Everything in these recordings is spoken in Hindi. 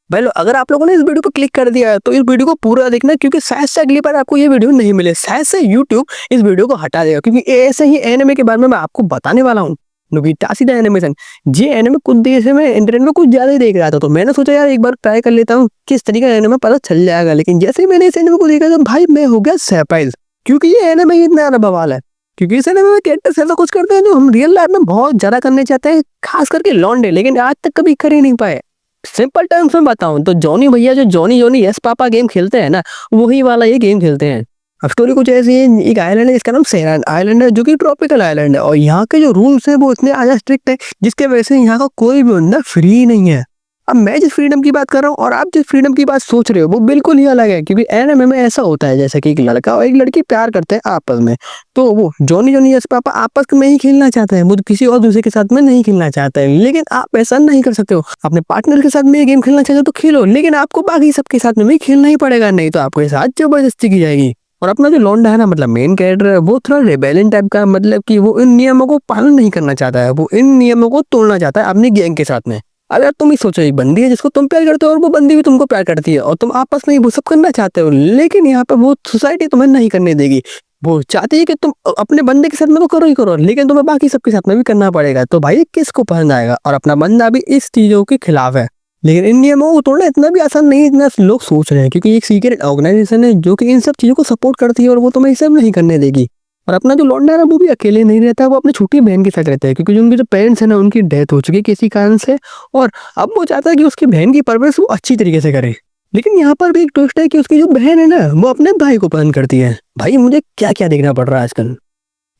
भाई अगर आप लोगों ने इस वीडियो को क्लिक कर दिया है तो इस वीडियो को पूरा देखना, क्योंकि शायद से अगली बार आपको ये वीडियो नहीं मिले, शायद से यूट्यूब इस वीडियो को हटा देगा, क्योंकि ऐसे ही एनिमे के बारे में मैं आपको बताने वाला हूँ। नोबिता सीधा एनिमेशन, ये एनिमे कुछ देर से मैं इंटरनेट में कुछ ज्यादा ही देख रहा था, तो मैंने सोचा यार एक बार ट्राई कर लेता हूँ किस तरीके का एनिमे पता चल जाएगा। लेकिन जैसे ही मैंने इस एनिमे को देखा तो भाई मैं हो गया सरप्राइज, क्योंकि ये एनिमे इतना ज्यादा बवाल है। क्योंकि इस एनिमे में कैरेक्टर्स ऐसा कुछ करते हैं जो हम रियल लाइफ में बहुत ज्यादा करने चाहते हैं, खास करके लौंडे, लेकिन आज तक कभी कर ही नहीं पाए। सिंपल टर्म्स में बताऊं तो जॉनी भैया जो Johnny Johnny yes papa game खेलते हैं ना, वही वाला ये गेम खेलते हैं। अब स्टोरी कुछ ऐसी है, एक आइलैंड है, इसका नाम सेरान आइलैंड है, जो कि ट्रॉपिकल आइलैंड है, और यहाँ के जो रूल्स है वो इतने ज्यादा स्ट्रिक्ट है जिसके वजह से यहाँ का कोई भी बंदा फ्री नहीं है। अब मैं जिस फ्रीडम की बात कर रहा हूँ और आप जिस फ्रीडम की बात सोच रहे हो वो बिल्कुल ही अलग है। क्योंकि एनिमे में ऐसा होता है जैसे कि एक लड़का और एक लड़की प्यार करते हैं आपस में, तो वो जॉनी जॉनी यस पापा आपस में ही खेलना चाहते हैं, वो किसी और दूसरे के साथ में नहीं खेलना चाहते हैं। लेकिन आप ऐसा नहीं कर सकते हो, अपने पार्टनर के साथ में ये गेम खेलना चाहते हो तो खेलो, लेकिन आपको बाकी सबके साथ में भी खेलना ही पड़ेगा, नहीं तो आपके साथ जबरदस्ती की जाएगी। और अपना जो लौंडा है ना, मतलब मेन कैरेक्टर है, वो थोड़ा रेबेलियन टाइप का, मतलब कि वो इन नियमों को पालन नहीं करना चाहता है, वो इन नियमों को तोड़ना चाहता है अपनी गैंग के साथ में। अगर तुम ही सोचो, एक बंदी है जिसको तुम प्यार करते हो और वो बंदी भी तुमको प्यार करती है और तुम आपस में वो सब करना चाहते हो, लेकिन यहाँ पे वो सोसाइटी तुम्हें नहीं करने देगी। वो चाहती है कि तुम अपने बंदे के साथ में तो करो ही करो, लेकिन तुम्हें बाकी सबके साथ में भी करना पड़ेगा। तो भाई किसको पसंद आएगा, और अपना बंदा भी इस चीजों के खिलाफ है। लेकिन इन नियमों को तोड़ना इतना भी आसान नहीं, इतना लोग सोच रहे हैं, क्योंकि एक सीक्रेट ऑर्गेनाइजेशन है जो कि इन सब चीजों को सपोर्ट करती है और वो तुम्हें ये सब नहीं करने देगी। और अपना जो लौंडा है ना, वो भी अकेले नहीं रहता, वो अपनी छोटी बहन के साथ रहता है, क्योंकि जो उनके जो पेरेंट्स है ना, उनकी डेथ हो चुकी है किसी कारण से, और अब वो चाहता है कि उसकी बहन की परवरिश वो अच्छी तरीके से करे। लेकिन यहाँ पर भी एक ट्विस्ट है कि उसकी जो बहन है ना, वो अपने भाई को पसंद करती है। भाई मुझे क्या क्या देखना पड़ रहा है आजकल।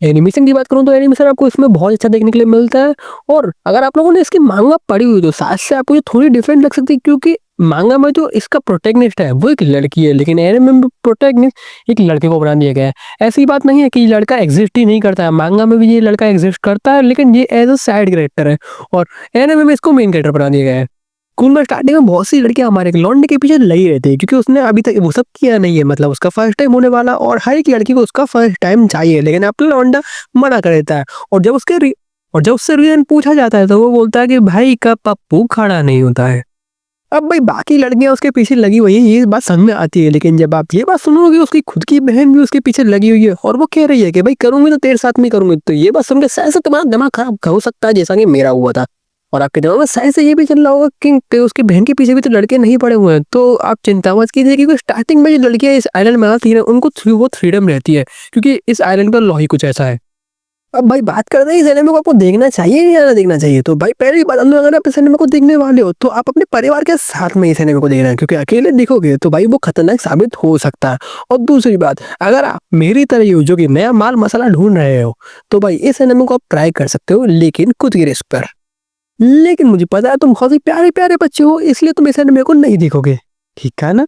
एनिमेशन की बात करूँ तो एनिमेशन आपको इसमें बहुत अच्छा देखने के लिए मिलता है, और अगर आप लोगों ने इसकी मांगा पढ़ी हुई तो शायद से आपको ये थोड़ी डिफरेंट लग सकती है, क्योंकि मांगा में जो इसका प्रोटैगनिस्ट है वो एक लड़की है, लेकिन एनिमे में प्रोटैगनिस्ट एक लड़के को बना दिया गया है। ऐसी बात नहीं है कि ये लड़का एग्जिस्ट ही नहीं करता है, मांगा में भी ये लड़का एग्जिस्ट करता है, लेकिन ये एज अ साइड कैरेक्टर है, और एनिमे में इसको मेन कैरेक्टर बना दिया गया है। स्कूल में स्टार्टिंग में बहुत सी लड़कियां हमारे लौंडे के पीछे लगी रहती है, क्योंकि उसने अभी तक वो सब किया नहीं है, मतलब उसका फर्स्ट टाइम होने वाला, और हर एक लड़की को उसका फर्स्ट टाइम चाहिए, लेकिन अपना लौंडा मना कर देता है। और जब उससे रीजन पूछा जाता है तो वो बोलता है कि भाई का पप्पू खड़ा नहीं होता है। अब भाई बाकी लड़कियां उसके पीछे लगी हुई है, ये बात समझ में आती है, लेकिन जब आप ये बात सुनोगे उसकी खुद की बहन भी उसके पीछे लगी हुई है और वो कह रही है कि भाई करूंगी तो तेरे साथ में करूंगी, तो ये बात सुन के शायद से तुम्हारा दिमाग खराब हो सकता है, जैसा कि मेरा हुआ था। और आपके दिमाग में शायद से ये भी चल रहा होगा कि उसकी बहन के पीछे भी तो लड़के नहीं पड़े हुए हैं, तो आप चिंता मत कीजिए, क्योंकि स्टार्टिंग में जो लड़कियां इस आइलैंड में आती है उनको बहुत फ्रीडम रहती है, क्योंकि इस आइलैंड का लॉ ही कुछ ऐसा है। अब भाई बात करते हैं इस एनिमे को आपको देखना चाहिए या ना देखना चाहिए, तो भाई पहले ही बता दूं, अगर आप इस एनिमे को देखने वाले हो तो आप अपने परिवार के साथ में इस एनिमे को देखना है, क्योंकि अकेले देखोगे तो भाई वो खतरनाक साबित हो सकता है। और दूसरी बात, अगर आप मेरी तरह ही हो जो कि नया माल मसाला ढूंढ रहे हो, तो भाई इस एनिमे को आप ट्राई कर सकते हो, लेकिन खुद की रिस्क पर। लेकिन मुझे पता है तुम बहुत ही प्यारे प्यारे बच्चे हो, इसलिए तुम इस एनिमे को नहीं देखोगे, ठीक है ना।